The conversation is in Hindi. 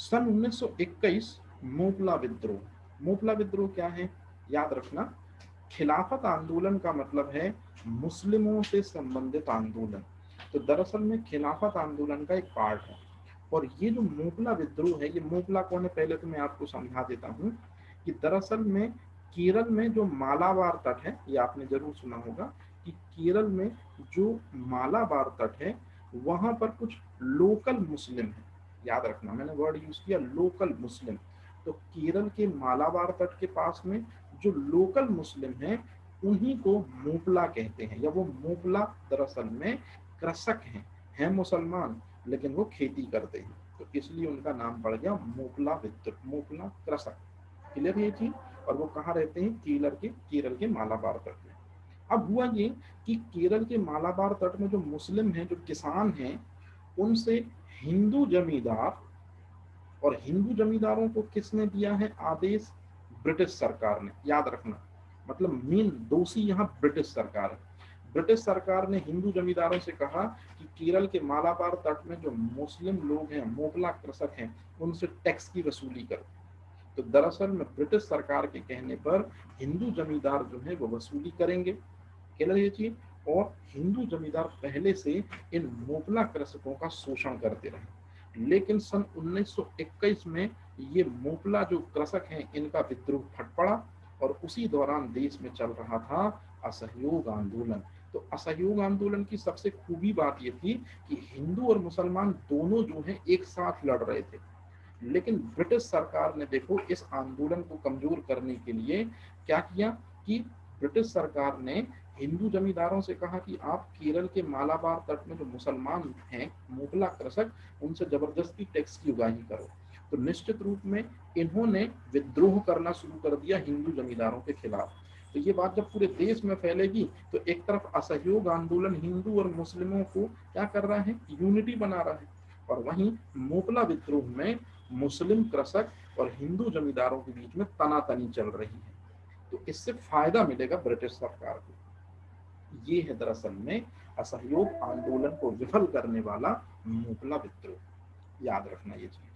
सन 1921 मोपला विद्रोह। मोपला विद्रोह क्या है, याद रखना, खिलाफत आंदोलन का मतलब है मुस्लिमों से संबंधित आंदोलन। तो दरअसल में खिलाफत आंदोलन का एक पार्ट है। और ये जो मोपला विद्रोह है, ये मोपला कौन है, पहले तो मैं आपको समझा देता हूँ कि दरअसल में केरल में जो मालाबार तट है, ये आपने जरूर सुना होगा कि केरल में जो मालाबार तट है वहां पर कुछ लोकल मुस्लिम है। याद रखना, मैंने वर्ड यूज किया लोकल मुस्लिम। तो केरल के मालाबार तट के पास में जो लोकल मुस्लिम हैं उन्हीं को मोपला कहते हैं, या वो मोपला दरअसल में कृषक हैं मुसलमान लेकिन वो खेती करते हैं, तो इसलिए उनका नाम पड़ गया मोपला विद्रोह, मोपला कृषक। क्लियर है ये चीज। और वो कहाँ रहते हैं, केरल के मालाबार तट में। अब हुआ ये कि केरल के मालाबार तट में जो मुस्लिम हैं, जो किसान हैं, उनसे हिंदू जमींदार, और हिंदू जमींदारों को किसने दिया है आदेश, ब्रिटिश सरकार ने। याद रखना, मतलब मेन दोषी यहाँ ब्रिटिश सरकार है। ब्रिटिश सरकार ने हिंदू जमींदारों से कहा कि केरल के मालाबार तट में जो मुस्लिम लोग हैं, मोगला कृषक हैं, उनसे टैक्स की वसूली करो। तो दरअसल में ब्रिटिश सरकार के कहने पर हिंदू जमींदार जो है वो वसूली करेंगे। क्लियर ये चीज। और हिंदू जमींदार पहले से इन मोपला कृषकों का शोषण करते रहे, लेकिन सन 1921 में ये मोपला जो कृषक हैं इनका विद्रोह फट पड़ा, और उसी दौरान देश में चल रहा था असहयोग आंदोलन। तो असहयोग आंदोलन की सबसे खूबी बात यह थी कि हिंदू और मुसलमान दोनों जो हैं एक साथ लड़ रहे थे, लेकिन ब्रिटिश सरकार ने देखो इस आंदोलन को कमजोर करने के लिए क्या किया कि ब्रिटिश सरकार ने हिंदू जमींदारों से कहा कि आप केरल के मालाबार तट में जो मुसलमान हैं मोगला कृषक, उनसे जबरदस्ती टैक्स की उगाही करो। तो निश्चित रूप में इन्होंने विद्रोह करना शुरू कर दिया हिंदू जमींदारों के खिलाफ। तो ये बात जब पूरे देश में फैलेगी तो एक तरफ असहयोग आंदोलन हिंदू और मुस्लिमों को क्या कर रहा है, यूनिटी बना रहा है, और वहीं मोपला विद्रोह में मुस्लिम कृषक और हिंदू जमींदारों के बीच में तनातनी चल रही है। तो इससे फायदा मिलेगा ब्रिटिश सरकार को। ये है दरअसल में असहयोग आंदोलन को विफल करने वाला मोपला विद्रोह। याद रखना ये चीज।